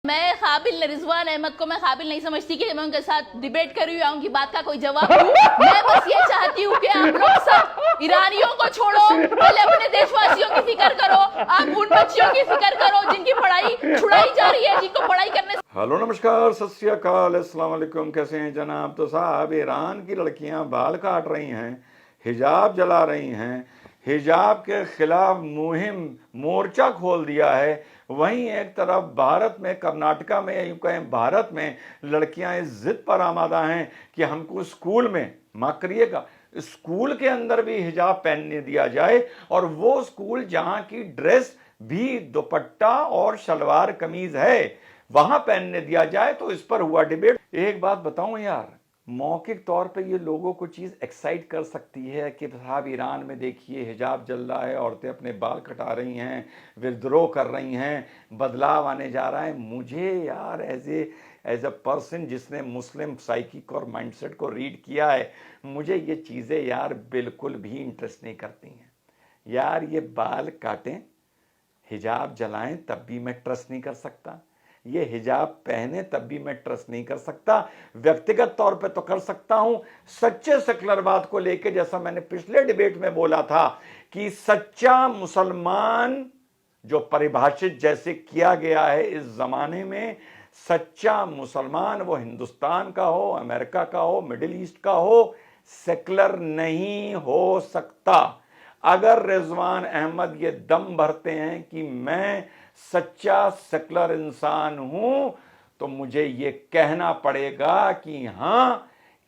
मैं काबिल रिजवान अहमद को मैं काबिल नहीं समझती कि मैं उनके साथ डिबेट कर रही हूँ, उनकी बात का कोई जवाब दूं। मैं बस ये चाहती हूँ कि आप लोग सब ईरानियों को छोड़ो, पहले अपने देशवासियों की फिक्र करो। आप उन बच्चियों की फिक्र करो जिनकी पढ़ाई छुड़ाई जा रही है, जिनको पढ़ाई करने। हेलो नमस्कार, सत श्री अकाल, अस्सलाम वालेकुम। कैसे हैं जनाब? तो साहब, ईरान की लड़कियां बाल काट रही हैं, हिजाब जला रही हैं, हिजाब के खिलाफ मुहिम मोर्चा खोल दिया है। वहीं एक तरफ भारत में, कर्नाटका में, यूं कहें भारत में, लड़कियां इस जिद पर आमादा हैं कि हमको स्कूल में, माफ करिएगा, स्कूल के अंदर भी हिजाब पहनने दिया जाए, और वो स्कूल जहां की ड्रेस भी दुपट्टा और शलवार कमीज है वहां पहनने दिया जाए। तो इस पर हुआ डिबेट। एक बात बताऊं यार, मौखिक तौर पे ये लोगों को चीज़ एक्साइट कर सकती है कि साहब ईरान में देखिए हिजाब जल रहा है, औरतें अपने बाल कटा रही हैं, विद्रोह कर रही हैं, बदलाव आने जा रहा है। मुझे यार एज अ पर्सन जिसने मुस्लिम साइकिक और माइंडसेट को रीड किया है, मुझे ये चीज़ें यार बिल्कुल भी इंटरेस्ट नहीं करती हैं। यार ये बाल काटें, हिजाब जलाएं, तब भी मैं ट्रस्ट नहीं कर सकता। ये हिजाब पहने तब भी मैं ट्रस्ट नहीं कर सकता। व्यक्तिगत तौर पे तो कर सकता हूं। सच्चे सेकुलरवाद को लेके, जैसा मैंने पिछले डिबेट में बोला था कि सच्चा मुसलमान जो परिभाषित जैसे किया गया है इस जमाने में, सच्चा मुसलमान वो हिंदुस्तान का हो, अमेरिका का हो, मिडिल ईस्ट का हो, सेकुलर नहीं हो सकता। अगर रिजवान अहमद ये दम भरते हैं कि मैं सच्चा सेकुलर इंसान हूं, तो मुझे ये कहना पड़ेगा कि हां,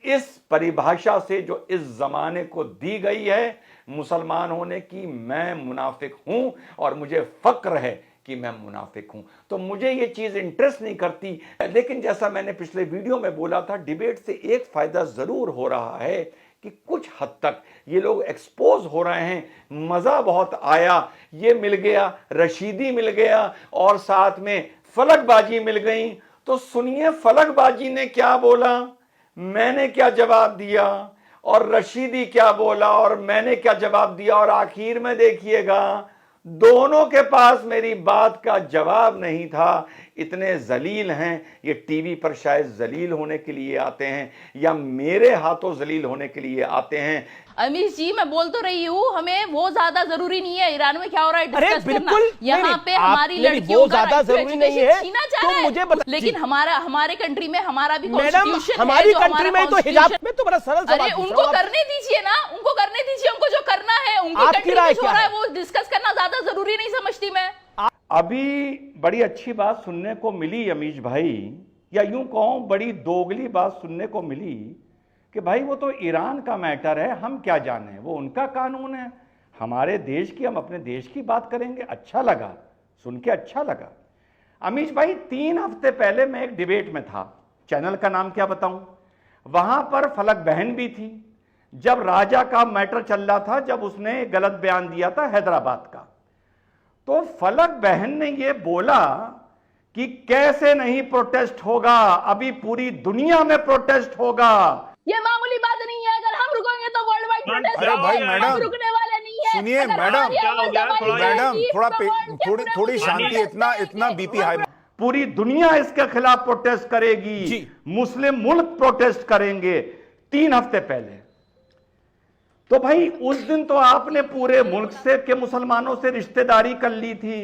इस परिभाषा से जो इस जमाने को दी गई है मुसलमान होने की, मैं मुनाफिक हूं और मुझे फक्र है कि मैं मुनाफिक हूं। तो मुझे ये चीज इंटरेस्ट नहीं करती। लेकिन जैसा मैंने पिछले वीडियो में बोला था, डिबेट से एक फायदा जरूर हो रहा है कि कुछ हद तक ये लोग एक्सपोज हो रहे हैं। मजा बहुत आया, ये मिल गया, रशीदी मिल गया और साथ में फलकबाजी मिल गई। तो सुनिए फलकबाजी ने क्या बोला, मैंने क्या जवाब दिया, और रशीदी क्या बोला और मैंने क्या जवाब दिया, और आखिर में देखिएगा दोनों के पास मेरी बात का जवाब नहीं था। इतने जलील हैं ये, टीवी पर शायद जलील होने के लिए आते हैं या मेरे हाथों जलील होने के लिए आते हैं। अमीश जी, मैं बोल तो रही हूँ, हमें वो ज्यादा जरूरी नहीं है ईरान में क्या हो रहा है डिस्कस करना। यहाँ पे हमारी लड़कियों का ज्यादा जरूरी नहीं है छीना जा रहा है। लेकिन हमारे कंट्री में हमारा भी कॉन्स्टिट्यूशन है, हमारी कंट्री में तो हिजाब में तो बड़ा सरल सवाल। अरे उनको करने दीजिए ना, उनको करने दीजिए, उनको जो करना है उनकी कंट्री में हो रहा है वो डिस्कस करना ज्यादा जरूरी नहीं समझती मैं। अभी बड़ी अच्छी बात सुनने को मिली अमीश भाई, या यूं कहूं बड़ी दोगली बात सुनने को मिली कि भाई वो तो ईरान का मैटर है, हम क्या जाने, वो उनका कानून है, हमारे देश की, हम अपने देश की बात करेंगे। अच्छा लगा, सुन के अच्छा लगा। अमीश भाई, 3 हफ्ते पहले मैं एक डिबेट में था, चैनल का नाम क्या बताऊं, वहां पर फलक बहन भी थी। जब राजा का मैटर चल रहा था, जब उसने गलत बयान दिया था हैदराबाद का, तो फलक बहन ने यह बोला कि कैसे नहीं प्रोटेस्ट होगा, अभी पूरी दुनिया में प्रोटेस्ट होगा। ये मामूली बात नहीं है, अगर हम रुकेंगे तो वर्ल्ड वाइड प्रोटेस्ट अरे भाई होगा। मैडम, हम रुकने वाले नहीं है। सुनिए मैडम, थोड़ी शांति, इतना बीपी हाई। पूरी दुनिया इसके खिलाफ प्रोटेस्ट करेगी, मुस्लिम मुल्क प्रोटेस्ट करेंगे। 3 हफ्ते पहले तो भाई उस दिन तो आपने पूरे मुल्क से के मुसलमानों से रिश्तेदारी कर ली थी।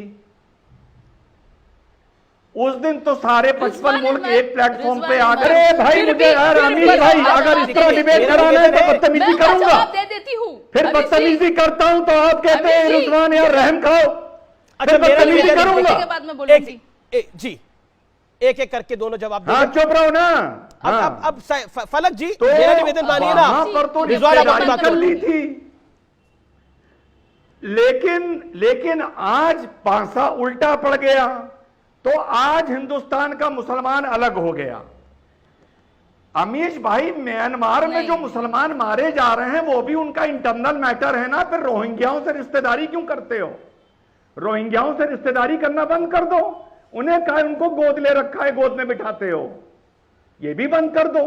उस दिन तो सारे 55 मुल्क एक प्लेटफॉर्म पे आ गए। भाई मुझे यार अमीर भाई, अगर इस तरह डिबेट कराना है तो बदतमीजी करूंगा, फिर बदतमीजी करता हूं तो आप कहते हैं रिजवान यार रहम खाओ, फिर बदतमीजी करूंगा। जी एक एक करके दोनों जवाब हाँ, चुप रहो ना। अब फलक जी तो मेरा निवेदन मानिए ना, पर तो रिश्तेदारी कर ली थी, लेकिन आज पांसा उल्टा पड़ गया। तो आज हिंदुस्तान का मुसलमान अलग हो गया। अमीश भाई, म्यांमार में जो मुसलमान मारे जा रहे हैं वो भी उनका इंटरनल मैटर है ना। फिर रोहिंग्याओं से रिश्तेदारी क्यों करते हो? रोहिंग्याओं से रिश्तेदारी करना बंद कर दो। उन्हें कहा उनको गोद ले रखा है, गोद में बिठाते हो, ये भी बंद कर दो।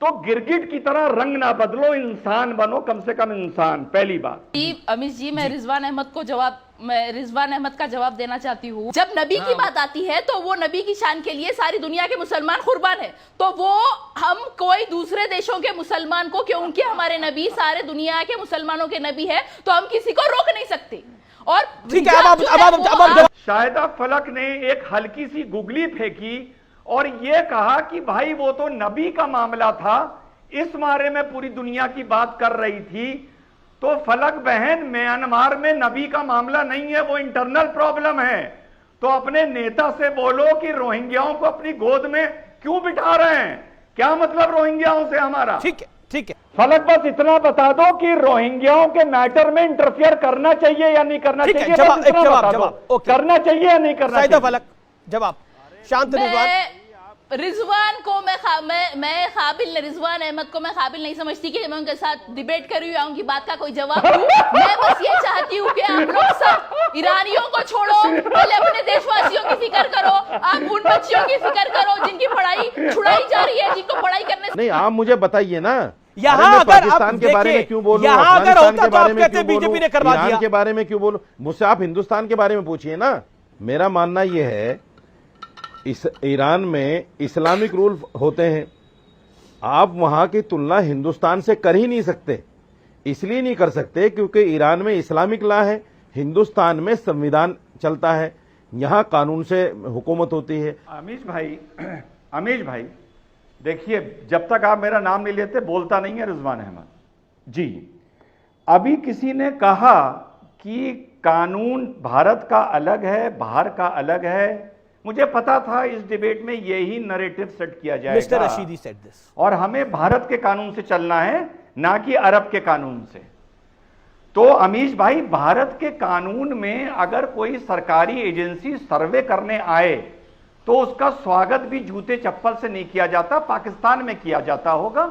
तो गिरगिट की तरह रंग ना बदलो, इंसान बनो, कम से कम इंसान। पहली बात। अमीश जी, मैं रिजवान अहमद को जवाब मैं रिजवान अहमद का जवाब देना चाहती हूँ। जब नबी की बात आती है तो वो नबी की शान के लिए सारी दुनिया के मुसलमान कुर्बान है, तो वो हम कोई दूसरे देशों के मुसलमान को, क्योंकि हमारे नबी सारे दुनिया के मुसलमानों के नबी है, तो हम किसी को रोक नहीं सकते। और ठीक है, अब शाहिदा फलक ने एक हल्की सी गुगली फेंकी और ये कहा कि भाई वो तो नबी का मामला था, इस बारे में पूरी दुनिया की बात कर रही थी। तो फलक बहन, म्यांमार में नबी का मामला नहीं है, वो इंटरनल प्रॉब्लम है। तो अपने नेता से बोलो कि रोहिंग्याओं को अपनी गोद में क्यों बिठा रहे हैं, क्या मतलब रोहिंग्याओं से हमारा। ठीक है, ठीक है फलक, बस इतना बता दो कि रोहिंग्याओं के मैटर में इंटरफियर करना चाहिए या नहीं करना चाहिए। जवाब करना चाहिए या नहीं करना चाहिए। फलक जवाब। शांत रिजवान को मैं काबिल, रिजवान अहमद को मैं काबिल नहीं समझती कि मैं उनके साथ डिबेट कर रही हूँ, उनकी बात का कोई जवाब दूं। मैं बस ये चाहती हूँ कि आप लोग सब ईरानियों को छोड़ो, पहले अपने देशवासियों की फिक्र करो। आप उन बच्चियों की फिक्र करो जिनकी पढ़ाई छुड़ाई जा रही है, जिनको पढ़ाई करने नहीं, आप मुझे बताइए ना, यहाँ अगर पाकिस्तान के बारे में क्यों बोलूं, यहाँ अगर अफगानिस्तान होता के बारे तो में आप क्यों कहते बीजेपी ने करवा बोलूं, दिया। ईरान के बारे में क्यों बोलूं, मुझसे आप हिंदुस्तान के बारे में पूछिए ना। मेरा मानना यह है, इस ईरान में इस्लामिक रूल होते हैं, आप वहां की तुलना हिंदुस्तान से कर ही नहीं सकते। इसलिए नहीं कर सकते क्योंकि ईरान में इस्लामिक लॉ है, हिंदुस्तान में संविधान चलता है, यहां कानून से हुकूमत होती है। अमीश भाई देखिए, जब तक आप मेरा नाम नहीं लेते बोलता नहीं है रिजवान अहमद जी। अभी किसी ने कहा कि कानून भारत का अलग है, बाहर का अलग है। मुझे पता था इस डिबेट में यही नैरेटिव सेट किया जाएगा, मिस्टर रशीदी सेड दिस, और हमें भारत के कानून से चलना है, ना कि अरब के कानून से। तो अमीश भाई, भारत के कानून में अगर कोई सरकारी एजेंसी सर्वे करने आए तो उसका स्वागत भी जूते चप्पल से नहीं किया जाता, पाकिस्तान में किया जाता होगा।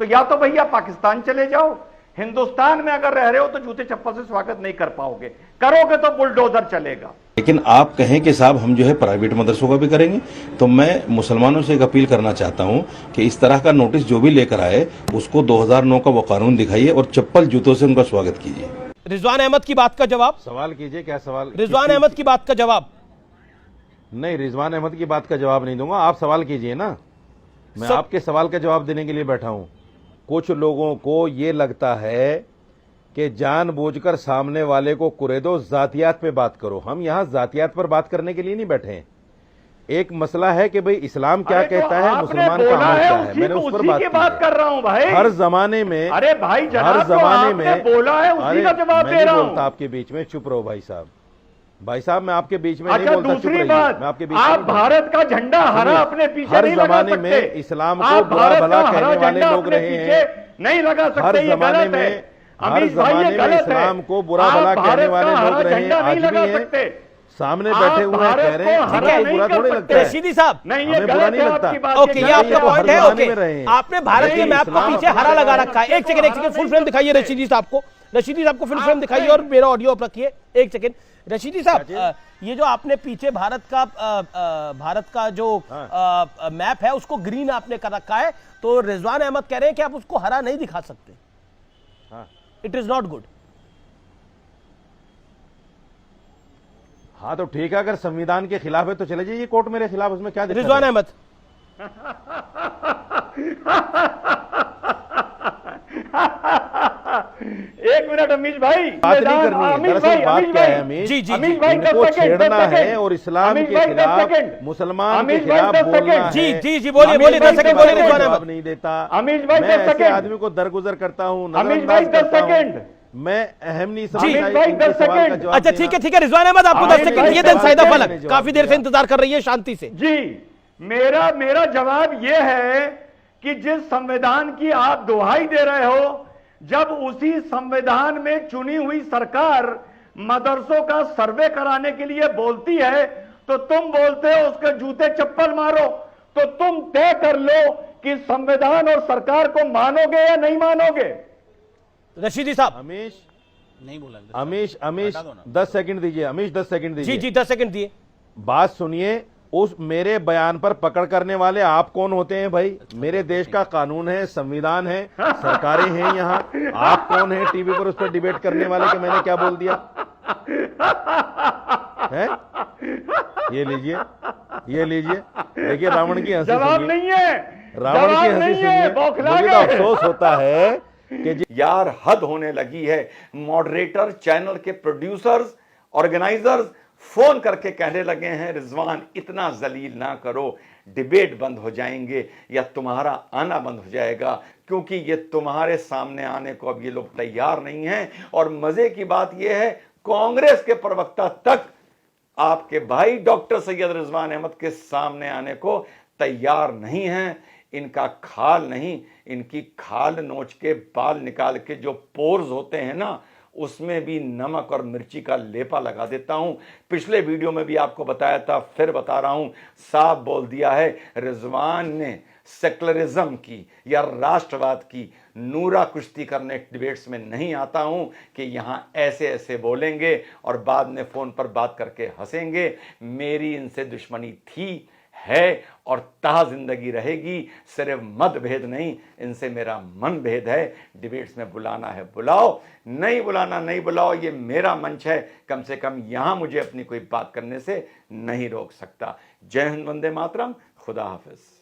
तो या तो भैया पाकिस्तान चले जाओ, हिंदुस्तान में अगर रह रहे हो तो जूते चप्पल से स्वागत नहीं कर पाओगे, करोगे तो बुलडोजर चलेगा। लेकिन आप कहें कि साहब हम जो है प्राइवेट मदरसों का भी करेंगे, तो मैं मुसलमानों से एक अपील करना चाहता हूं कि इस तरह का नोटिस जो भी लेकर आए उसको 2009 का वो कानून दिखाइए और चप्पल जूतों से उनका स्वागत कीजिए। रिजवान अहमद की बात का जवाब। सवाल कीजिए, क्या सवाल? रिजवान अहमद की बात का जवाब। नहीं, रिजवान अहमद की बात का जवाब नहीं दूंगा, आप सवाल कीजिए ना, मैं आपके सवाल का जवाब देने के लिए बैठा हूं। कुछ लोगों को ये लगता है कि जानबूझकर सामने वाले को कुरेदो, जातियात पे बात करो। हम यहां जातियात पर बात करने के लिए नहीं बैठे हैं। एक मसला है कि भाई इस्लाम क्या कहता है, मुसलमान का अमल क्या है, मैंने उस पर बात कर रहा हूं भाई। हर जमाने में, अरे भाई, हर जमाने में बोला है, उसी का जवाब दे रहा हूं। बोलता आपके बीच में, चुप रहो भाई साहब। भाई साहब, मैं आपके बीच में नहीं अच्छा, बोलता, दूसरी बात, मैं आपके बीच आप भारत का झंडा हरा अपने पीछे हर नहीं लगा जमाने सकते। में इस्लाम को बुरा भला कहने वाले लोग रहे हैं, नहीं लगा सकते, हर जमाने में, हर जमाने में इस्लाम को बुरा भला कहने वाले लोग रहे हैं, आज भी हैं। सामने बैठे हुए हैं, कह रहे हैं बुरा थोड़ी लगता है। रशीदी साहब, नहीं, ये हमें बुरा नहीं लगता। ओके, ये आपका पॉइंट है। ओके, आपने भारत के मैप के पीछे हरा लगा रखा है। एक सेकंड फुल फ्रेम दिखाइए रशीदी साहब को। रशीदी साहब को फुल फ्रेम दिखाइए और मेरा ऑडियो आप रखिए। एक सेकंड रशीदी साहब, ये जो आपने पीछे भारत का जो मैप है उसको ग्रीन आपने कर रखा है, तो रिजवान अहमद कह रहे हैं कि आप उसको हरा नहीं दिखा सकते। It is not good. हाँ तो ठीक है, अगर संविधान के खिलाफ है तो चले जाइए कोर्ट मेरे खिलाफ, उसमें क्या दिक्कत है? रिजवान अहमद, एक मिनट अमीश भाई, बात नहीं करनी है। दरअसल बात क्या है अमीश? जी जी अमीश भाई, इनको छेड़ना है और इस्लाम के खिलाफ, मुसलमान के खिलाफ बोलना है। जी जी जी, बोलिए बोलिए, 10 सेकंड बोलिए। रिजवान अहमद नहीं देता अमीश भाई, मैं 10 ऐसे सेकंड आदमी को दरगुजर करता हूँ, अमीश भाई, 10 सेकंड मैं अहम नहीं अमीश भाई, 10 सेकंड। अच्छा ठीक है रिजवान अहमद, आपको 10 सेकंड दिए। देन साइदा फलक काफी देर से इंतजार कर रही है शांति से। जी, मेरा जवाब यह है कि जिस संविधान की आप दुहाई दे रहे हो, जब उसी संविधान में चुनी हुई सरकार मदरसों का सर्वे कराने के लिए बोलती है, तो तुम बोलते हो उसके जूते चप्पल मारो। तो तुम तय कर लो कि संविधान और सरकार को मानोगे या नहीं मानोगे। रशीदी साहब, अमीश नहीं बोला, अमीश 10 सेकंड दीजिए, अमीश 10 सेकंड दीजिए। जी 10 सेकंड दिए। बात सुनिए, उस मेरे बयान पर पकड़ करने वाले आप कौन होते हैं भाई? मेरे देश का कानून है, संविधान है, सरकारें हैं यहाँ, आप कौन हैं टीवी पर उस पर डिबेट करने वाले कि मैंने क्या बोल दिया? हैं? ये लीजिए, ये लीजिए, देखिए रावण की हंसी जवाब सुनिए। नहीं है, रावण की जवाब हंसी नहीं है, सुनिए। बौखला मुझे तो गए। अफसोस होता है कि यार हद होने लगी है। मॉडरेटर, चैनल के प्रोड्यूसर्स, ऑर्गेनाइजर्स फोन करके कहने लगे हैं रिजवान इतना जलील ना करो, डिबेट बंद हो जाएंगे या तुम्हारा आना बंद हो जाएगा, क्योंकि ये तुम्हारे सामने आने को अब ये लोग तैयार नहीं हैं। और मजे की बात यह है कांग्रेस के प्रवक्ता तक आपके भाई डॉक्टर सैयद रिजवान अहमद के सामने आने को तैयार नहीं हैं। इनका खाल नहीं, इनकी खाल नोच के बाल निकाल के जो पोर्स होते हैं ना, उसमें भी नमक और मिर्ची का लेपा लगा देता हूं। पिछले वीडियो में भी आपको बताया था, फिर बता रहा हूं, साफ बोल दिया है रिजवान ने सेकुलरिज्म की या राष्ट्रवाद की नूरा कुश्ती करने डिबेट्स में नहीं आता हूं कि यहां ऐसे ऐसे बोलेंगे और बाद में फोन पर बात करके हंसेंगे। मेरी इनसे दुश्मनी थी, है और ता जिंदगी रहेगी। सिर्फ मतभेद नहीं, इनसे मेरा मन भेद है। डिबेट्स में बुलाना है बुलाओ, नहीं बुलाना नहीं बुलाओ, ये मेरा मंच है। कम से कम यहां मुझे अपनी कोई बात करने से नहीं रोक सकता। जय हिंद, वंदे मातरम, खुदा हाफिज।